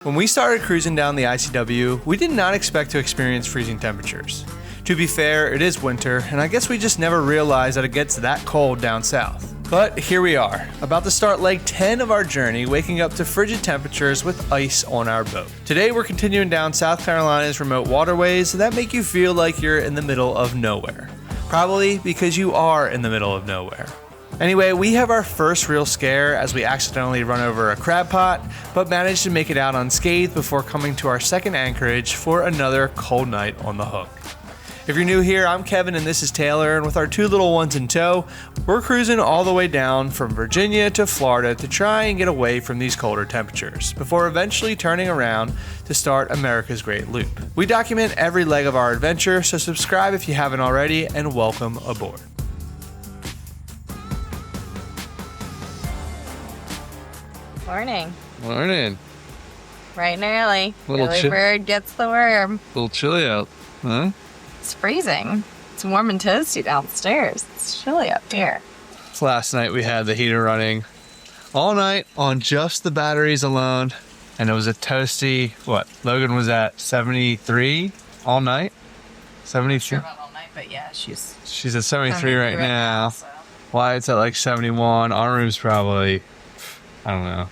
When we started cruising down the ICW, we did not expect to experience freezing temperatures. To be fair, it is winter, and I guess we just never realized that it gets that cold down south. But here we are, about to start leg 10 of our journey, waking up to frigid temperatures with ice on our boat. Today we're continuing down South Carolina's remote waterways that make you feel like you're in the middle of nowhere. Probably because you are in the middle of nowhere. Anyway, we have our first real scare as we accidentally run over a crab pot, but managed to make it out unscathed before coming to our second anchorage for another cold night on the hook. If you're new here, I'm Kevin and this is Taylor, and with our two little ones in tow, we're cruising all the way down from Virginia to Florida to try and get away from these colder temperatures, before eventually turning around to start America's Great Loop. We document every leg of our adventure, so subscribe if you haven't already, and welcome aboard. Morning. Morning. Bright and early. Little Early bird gets the worm. A little chilly out, huh? It's freezing. It's warm and toasty downstairs. It's chilly up here. Last night we had the heater running all night on just the batteries alone, and it was a toasty, Logan was at 73 all night? 73? Not sure about all night, but yeah, she's at 73 right now. So. Wyatt's at like 71. Our room's probably, I don't know,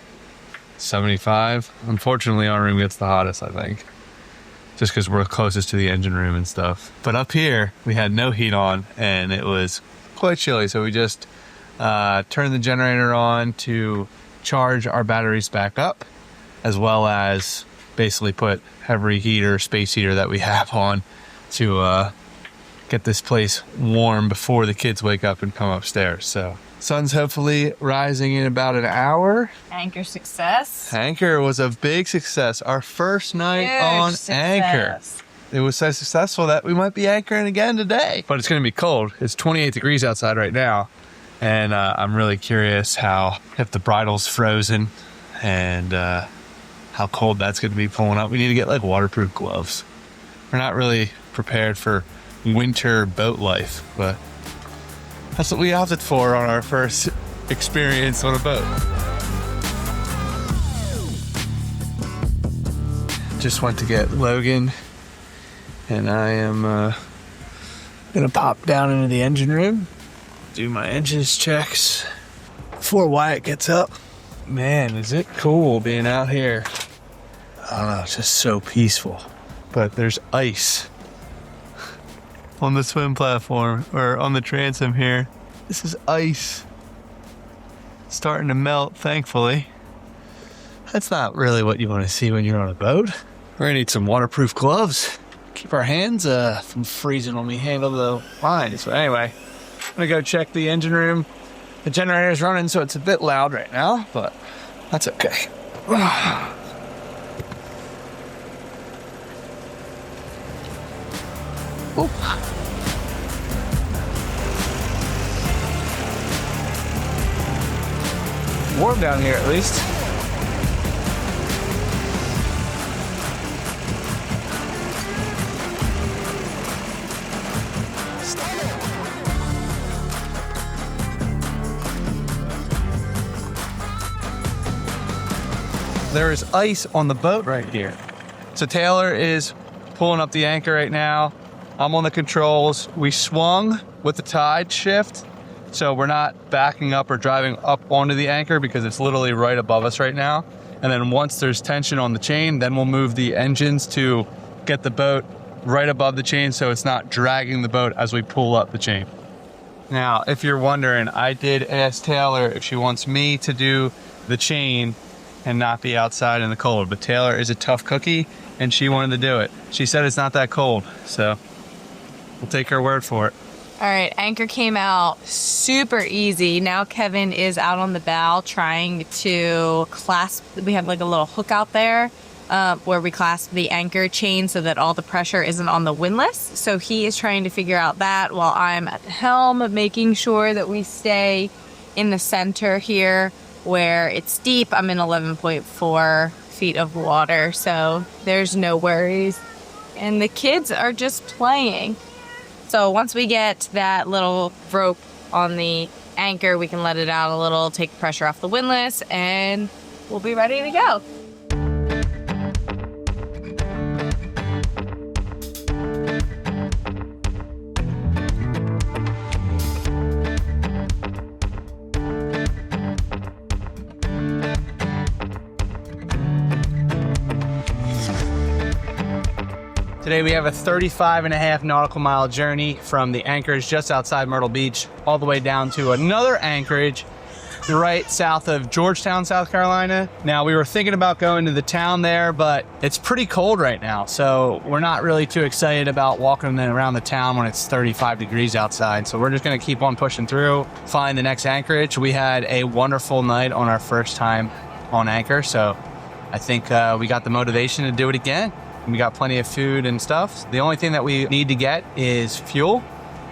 75. Unfortunately, our room gets the hottest, I think, just because we're closest to the engine room and stuff. But up here, we had no heat on, and it was quite chilly, so we just turned the generator on to charge our batteries back up, as well as basically put every heater, space heater that we have on to get this place warm before the kids wake up and come upstairs. So sun's hopefully rising in about an hour. Anchor success. Anchor was a big success. Our first night on Anchor. It was so successful that we might be anchoring again today. But it's going to be cold. It's 28 degrees outside right now. And I'm really curious if the bridle's frozen and how cold that's going to be pulling up. We need to get like waterproof gloves. We're not really prepared for winter boat life, but that's what we opted for on our first experience on a boat. Just went to get Logan, and I am gonna pop down into the engine room, do my engines checks before Wyatt gets up. Man, is it cool being out here. I don't know, it's just so peaceful. But there's ice on the swim platform, or on the transom here. This is ice starting to melt, thankfully. That's not really what you want to see when you're on a boat. We're gonna need some waterproof gloves. Keep our hands from freezing when we handle the lines. But anyway, I'm gonna go check the engine room. The generator's running, so it's a bit loud right now, but that's okay. Oop. Warm down here at least. There is ice on the boat right here. So Taylor is pulling up the anchor right now. I'm on the controls. We swung with the tide shift, so we're not backing up or driving up onto the anchor because it's literally right above us right now. And then once there's tension on the chain, then we'll move the engines to get the boat right above the chain so it's not dragging the boat as we pull up the chain. Now, if you're wondering, I did ask Taylor if she wants me to do the chain and not be outside in the cold, but Taylor is a tough cookie and she wanted to do it. She said it's not that cold, so we'll take her word for it. All right, anchor came out super easy. Now Kevin is out on the bow trying to clasp. We have like a little hook out there where we clasp the anchor chain so that all the pressure isn't on the windlass. So he is trying to figure out that while I'm at the helm, making sure that we stay in the center here where it's deep. I'm in 11.4 feet of water, so there's no worries. And the kids are just playing. So once we get that little rope on the anchor, we can let it out a little, take the pressure off the windlass, and we'll be ready to go. Today we have a 35.5 nautical mile journey from the anchorage just outside Myrtle Beach all the way down to another anchorage right south of Georgetown, South Carolina. Now we were thinking about going to the town there, but it's pretty cold right now, so we're not really too excited about walking around the town when it's 35 degrees outside. So we're just gonna keep on pushing through, find the next anchorage. We had a wonderful night on our first time on anchor, so I think we got the motivation to do it again. We got plenty of food and stuff. The only thing that we need to get is fuel,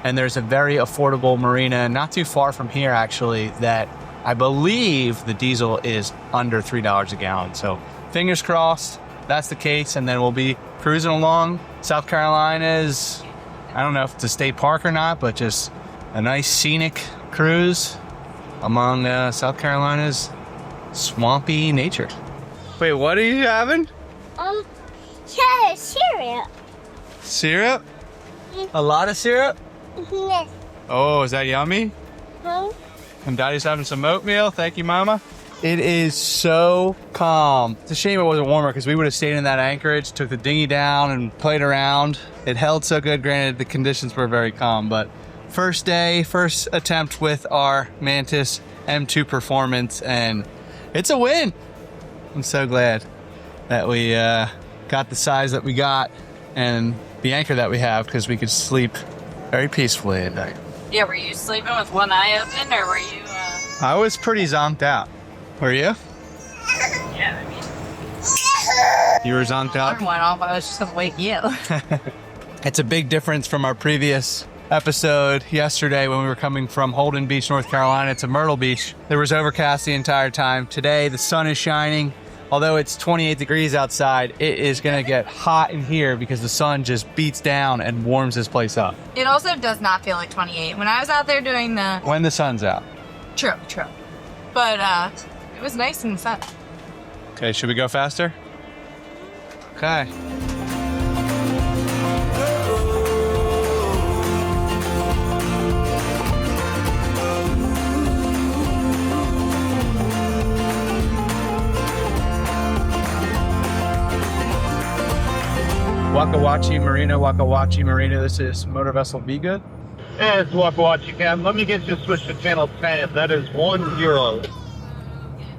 and there's a very affordable marina not too far from here actually that I believe the diesel is under $3 a gallon. So fingers crossed that's the case, and then we'll be cruising along. South Carolina's, I don't know if it's a state park or not, but just a nice scenic cruise among South Carolina's swampy nature. Wait, what are you having? Syrup. Syrup? A lot of syrup? Yes. Oh, is that yummy? Hmm? And Daddy's having some oatmeal. Thank you, Mama. It is so calm. It's a shame it wasn't warmer because we would have stayed in that anchorage, took the dinghy down and played around. It held so good. Granted, the conditions were very calm, but first day, first attempt with our Mantis M2 Performance, and it's a win. I'm so glad that we got the size that we got and the anchor that we have, because we could sleep very peacefully at night. Yeah, were you sleeping with one eye open, or were you? I was pretty zonked out. Were you? Yeah, I mean. You were zonked out? Alarm went off. I was just gonna wake you. It's a big difference from our previous episode yesterday when we were coming from Holden Beach, North Carolina to Myrtle Beach. There was overcast the entire time. Today, the sun is shining. Although it's 28 degrees outside, it is gonna get hot in here because the sun just beats down and warms this place up. It also does not feel like 28. When I was out there doing the... When the sun's out. True. But it was nice in the sun. Okay, should we go faster? Okay. Waccamaw Marina. This is Motor Vessel Be Good. Hey, it's Waccamaw Cam. Let me get you switched to channel 10. That is 10.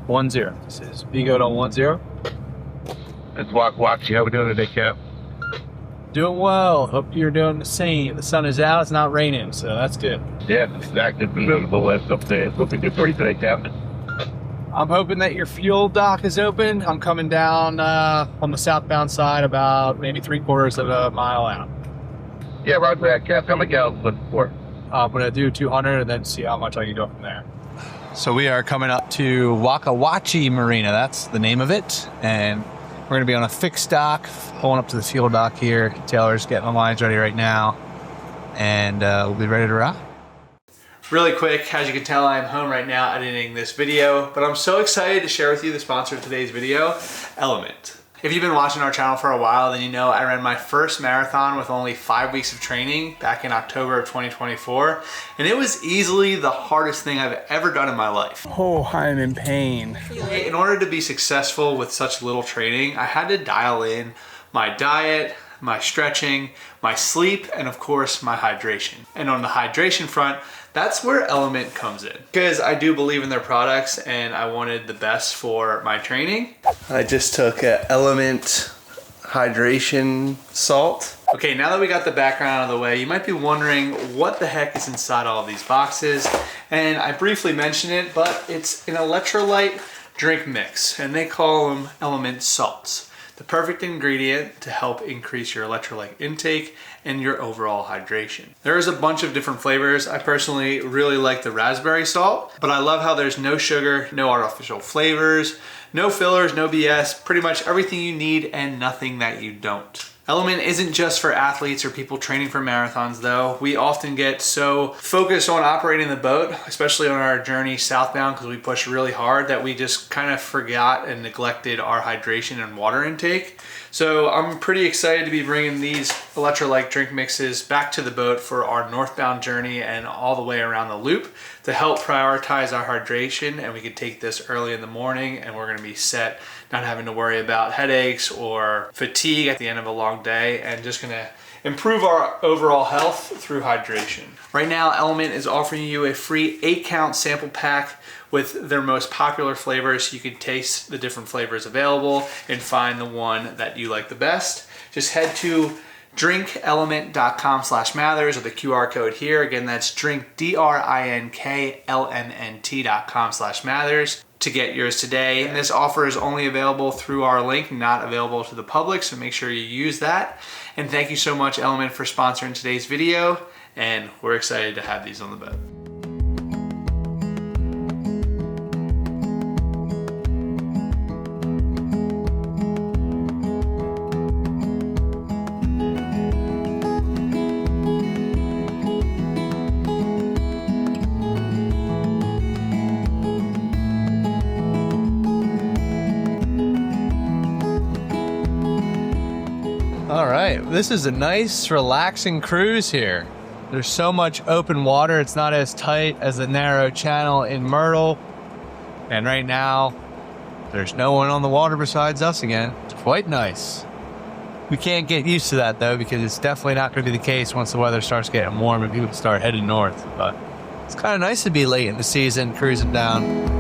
10. This is Be Good on 10. It's Waccamaw. How we doing today, Cap? Doing well. Hope you're doing the same. The sun is out. It's not raining, so that's good. Yeah, it's active in the last up there. It's looking good for you today, Captain. I'm hoping that your fuel dock is open. I'm coming down on the southbound side about maybe 3/4 of a mile out. Yeah, right back, Cap. How many gallons looking for? I'm gonna do 200 and then see how much I can go from there. So we are coming up to Waccamaw Marina. That's the name of it. And we're gonna be on a fixed dock, pulling up to the fuel dock here. Taylor's getting the lines ready right now. And we'll be ready to rock. Really quick, as you can tell, I'm home right now editing this video, but I'm so excited to share with you the sponsor of today's video, Element. If you've been watching our channel for a while, then you know I ran my first marathon with only 5 weeks of training back in October of 2024, and it was easily the hardest thing I've ever done in my life. Oh, I'm in pain. In order to be successful with such little training, I had to dial in my diet, my stretching, my sleep, and of course, my hydration. And on the hydration front, that's where Element comes in. Because I do believe in their products and I wanted the best for my training. I just took Element hydration salt. Okay, now that we got the background out of the way, you might be wondering what the heck is inside all of these boxes. And I briefly mentioned it, but it's an electrolyte drink mix, and they call them Element salts. The perfect ingredient to help increase your electrolyte intake and your overall hydration. There's a bunch of different flavors. I personally really like the raspberry salt, but I love how there's no sugar, no artificial flavors, no fillers, no BS, pretty much everything you need and nothing that you don't. Element isn't just for athletes or people training for marathons though. We often get so focused on operating the boat, especially on our journey southbound because we push really hard, that we just kind of forgot and neglected our hydration and water intake. So I'm pretty excited to be bringing these electrolyte drink mixes back to the boat for our northbound journey and all the way around the loop to help prioritize our hydration, and we can take this early in the morning and we're gonna be set not having to worry about headaches or fatigue at the end of a long day, and just gonna improve our overall health through hydration. Right now, Element is offering you a free 8-count sample pack with their most popular flavors. You can taste the different flavors available and find the one that you like the best. Just head to drinkelement.com/Mathers or the QR code here. Again, that's drinklmnt.com/Mathers to get yours today. And this offer is only available through our link, not available to the public, so make sure you use that. And thank you so much, Element, for sponsoring today's video, and we're excited to have these on the boat. All right, this is a nice, relaxing cruise here. There's so much open water. It's not as tight as the narrow channel in Myrtle. And right now, there's no one on the water besides us again. It's quite nice. We can't get used to that though, because it's definitely not going to be the case once the weather starts getting warm and people start heading north. But it's kind of nice to be late in the season cruising down.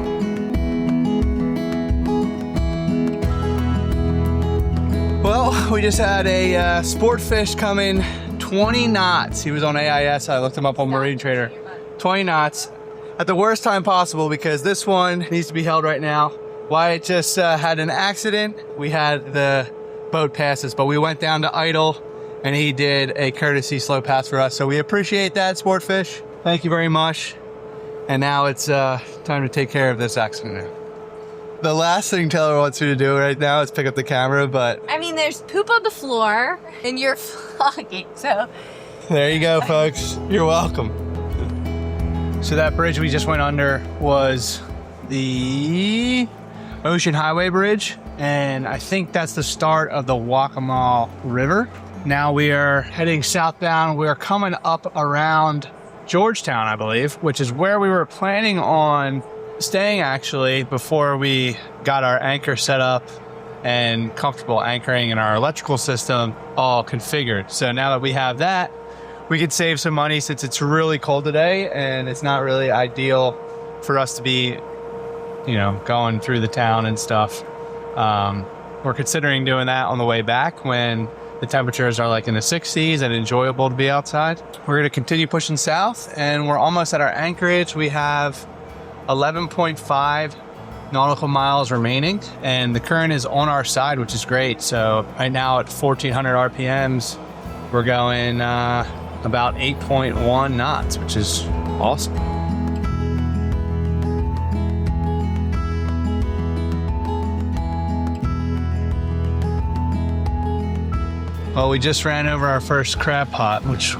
Well, we just had a sport fish come in 20 knots. He was on AIS. I looked him up on Marine Trader. 20 knots at the worst time possible, because this one needs to be held right now. Wyatt just had an accident. We had the boat passes, but we went down to idle and he did a courtesy slow pass for us. So we appreciate that, sport fish. Thank you very much. And now it's time to take care of this accident. The last thing Taylor wants me to do right now is pick up the camera, but... I mean, there's poop on the floor, and you're vlogging, so... There you go, folks. You're welcome. So that bridge we just went under was the Ocean Highway Bridge, and I think that's the start of the Waccamaw River. Now we are heading southbound. We are coming up around Georgetown, I believe, which is where we were planning on staying actually before we got our anchor set up and comfortable anchoring and our electrical system all configured. So now that we have that, we could save some money since it's really cold today and it's not really ideal for us to be, going through the town and stuff. We're considering doing that on the way back when the temperatures are like in the 60s and enjoyable to be outside. We're going to continue pushing south and we're almost at our anchorage. We have 11.5 nautical miles remaining and the current is on our side, which is great. So right now at 1400 RPMs, we're going about 8.1 knots, which is awesome. Well, we just ran over our first crab pot, which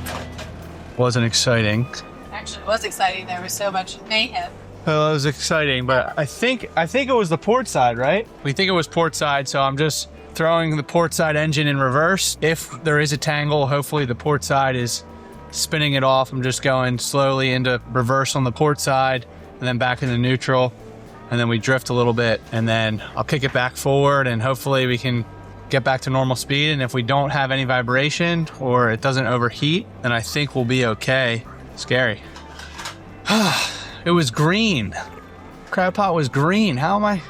wasn't exciting. Actually, it was exciting. There was so much mayhem. Well, it was exciting, but I think it was the port side, right? We think it was port side, so I'm just throwing the port side engine in reverse. If there is a tangle, hopefully the port side is spinning it off. I'm just going slowly into reverse on the port side and then back into neutral, and then we drift a little bit, and then I'll kick it back forward, and hopefully we can get back to normal speed. And if we don't have any vibration or it doesn't overheat, then I think we'll be okay. Scary. It was green. Crab pot was green. How am I?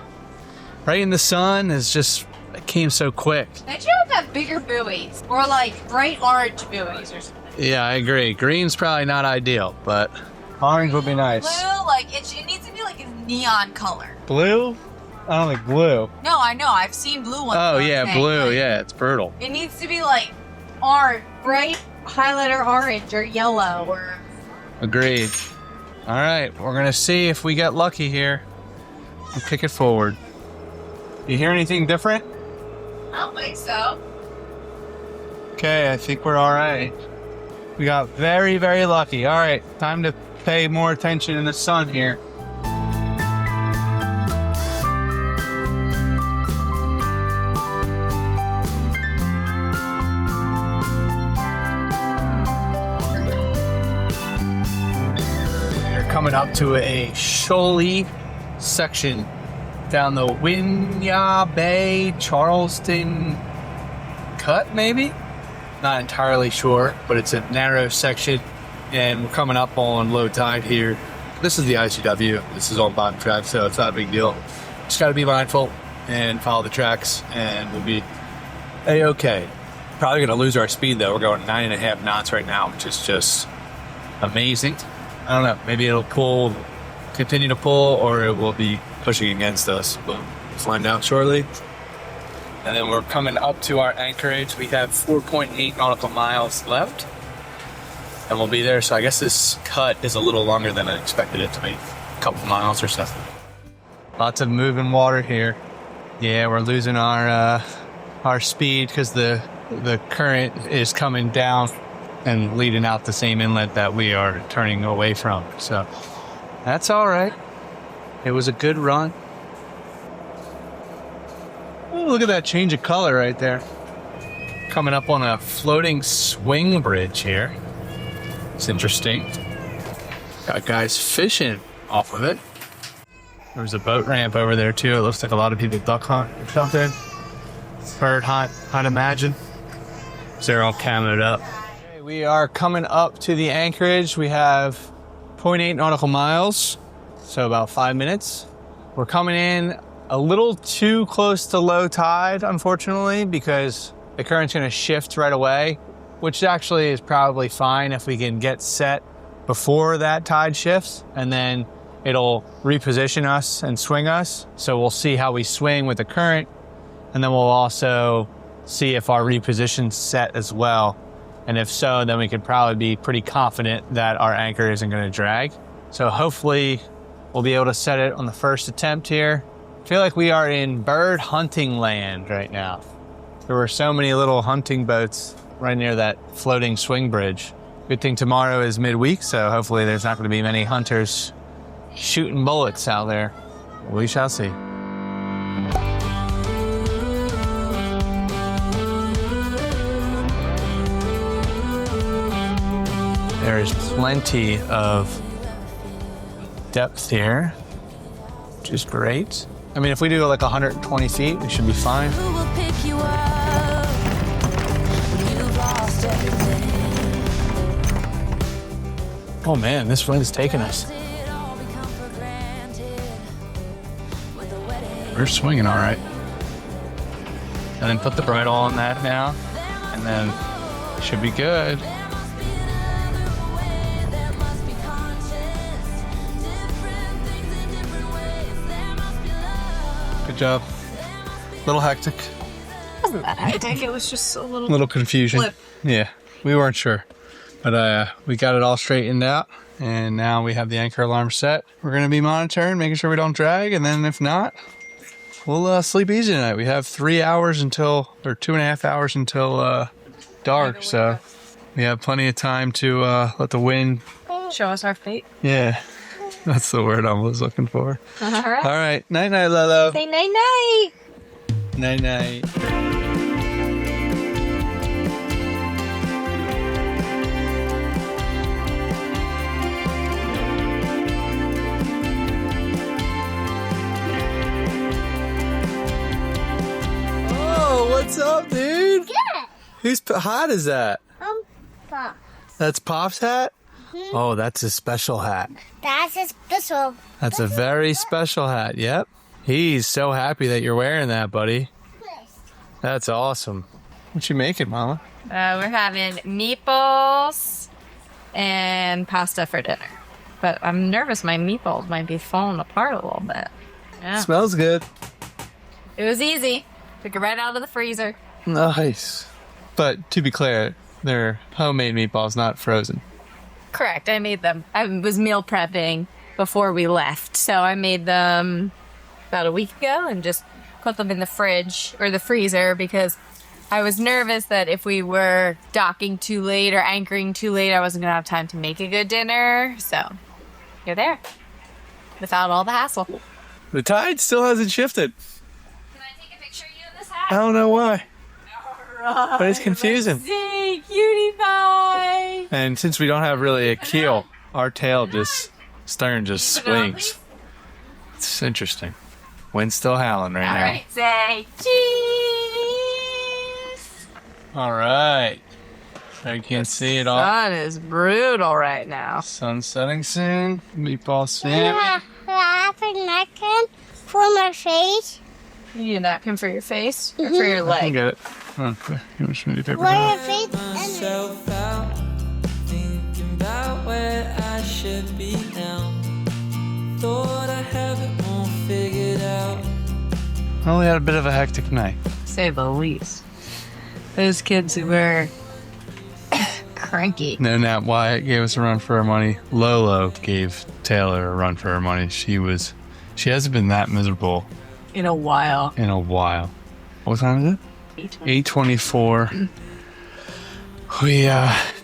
Right in the sun. It came so quick. They should have bigger buoys or like bright orange buoys or something. Yeah, I agree. Green's probably not ideal, but orange would be nice. Blue, like it needs to be like a neon color. Blue? I don't like blue. No, I know. I've seen blue ones. Oh yeah, blue. Like, yeah, it's brutal. It needs to be like bright highlighter orange or yellow or. Agreed. All right, we're gonna see if we get lucky here and kick it forward. You hear anything different? I don't think so. Okay, I think we're all right. We got very, very lucky. All right, time to pay more attention in the sun here. Coming up to a shoaly section down the Winya Bay Charleston cut, maybe? Not entirely sure, but it's a narrow section, and we're coming up on low tide here. This is the ICW. This is on bottom track, so it's not a big deal. Just got to be mindful and follow the tracks, and we'll be A-okay. Probably going to lose our speed, though. We're going 9.5 knots right now, which is just amazing. I don't know. Maybe it'll continue to pull, or it will be pushing against us. We'll find out shortly. And then we're coming up to our anchorage. We have 4.8 nautical miles left, and we'll be there. So I guess this cut is a little longer than I expected it to be. A couple miles or so. Lots of moving water here. Yeah, we're losing our speed because the current is coming down and leading out the same inlet that we are turning away from. So that's all right. It was a good run. Oh, look at that change of color right there. Coming up on a floating swing bridge here. It's interesting. Got guys fishing off of it. There's a boat ramp over there too. It looks like a lot of people duck hunt or something. Bird hunt, I'd imagine. So they're all camoed up. Okay, we are coming up to the anchorage. We have 0.8 nautical miles, so about 5 minutes. We're coming in a little too close to low tide, unfortunately, because the current's going to shift right away, which actually is probably fine if we can get set before that tide shifts, and then it'll reposition us and swing us. So we'll see how we swing with the current, and then we'll also see if our reposition's set as well. And if so, then we could probably be pretty confident that our anchor isn't going to drag. So hopefully we'll be able to set it on the first attempt here. I feel like we are in bird hunting land right now. There were so many little hunting boats right near that floating swing bridge. Good thing tomorrow is midweek, so hopefully there's not going to be many hunters shooting bullets out there. We shall see. There is plenty of depth here, which is great. I mean, if we do like 120 feet, we should be fine. Who will pick you up when you've lost everything? Oh man, this wind is taking us. We're swinging all right. And then put the bridle on that now, and then should be good. Good job. Little hectic. Wasn't that hectic? It was just a Little confusion. Flip. Yeah, we weren't sure. But we got it all straightened out, and now we have the anchor alarm set. We're going to be monitoring, making sure we don't drag, and then if not, we'll sleep easy tonight. We have 3 hours until, or 2.5 hours until dark, so we have plenty of time to let the wind show us our fate. Yeah, that's the word I was looking for. All right. All right, night-night, Lolo. Say night-night. Night-night. Oh, what's up, dude? Good. Whose hat is that? Pop. That's Pop's hat? Oh, that's a special hat. That's a special. That's a very special hat, yep. He's so happy that you're wearing that, buddy. That's awesome. What you making, Mama? We're having meatballs and pasta for dinner. But I'm nervous my meatballs might be falling apart a little bit. Yeah. Smells good. It was easy. Took it right out of the freezer. Nice. But to be clear, they're homemade meatballs, not frozen. Correct. I made them. I was meal prepping before we left. So I made them about a week ago and just put them in the fridge or the freezer because I was nervous that if we were docking too late or anchoring too late, I wasn't going to have time to make a good dinner. So you're there without all the hassle. The tide still hasn't shifted. Can I take a picture of you in this hat? I don't know why, Right. but it's confusing. See, cutie pie. And since we don't have really a keel, our tail just, stern just swings. It's interesting. Wind's still howling right All now. right, say cheese. All right. I can't see it all. Sun is brutal right now. Sun's setting soon. Meatball sandwich. Laughing napkin for my face. You need a napkin for your face or for your I can leg? get it. Oh, okay. You want me to paper For towel? your face and Myself out, thinking about where I should be now. Thought I have it all figured out. I only had a bit of a hectic night. Say the least. Those kids who were cranky. No nap. Wyatt gave us a run for our money. Lolo gave Taylor a run for her money. She hasn't been that miserable In a while. in a while. What time is it? 8:24. We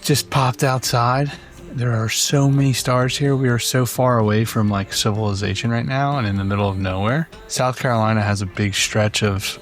just popped outside. There are so many stars here. We are so far away from like civilization right now and in the middle of nowhere. South Carolina has a big stretch of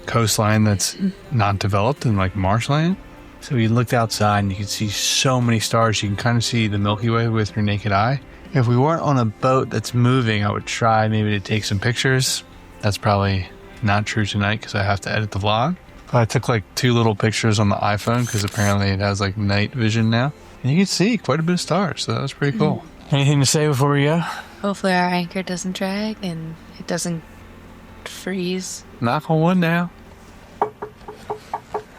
coastline that's not developed and like marshland. So we looked outside and you can see so many stars. You can kind of see the Milky Way with your naked eye. If we weren't on a boat that's moving, I would try maybe to take some pictures. That's probably not true tonight because I have to edit the vlog. But I took like 2 little pictures on the iPhone because apparently it has like night vision now. And you can see quite a bit of stars, so that was pretty cool. Anything to say before we go? Hopefully our anchor doesn't drag and it doesn't freeze. Knock on wood now.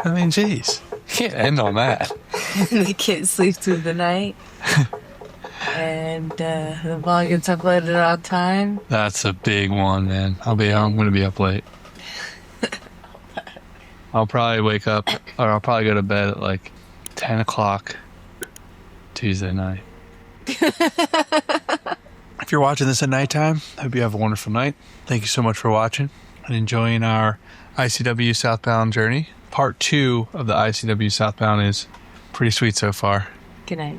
I mean, geez. You can't end on that. The kids sleep through the night. And the vlog gets uploaded on time. That's a big one, man. I'm going to be up late. I'll probably wake up, or I'll probably go to bed at like 10 o'clock Tuesday night. If you're watching this at nighttime, I hope you have a wonderful night. Thank you so much for watching and enjoying our ICW southbound journey. Part 2 of the ICW southbound is pretty sweet so far. Good night.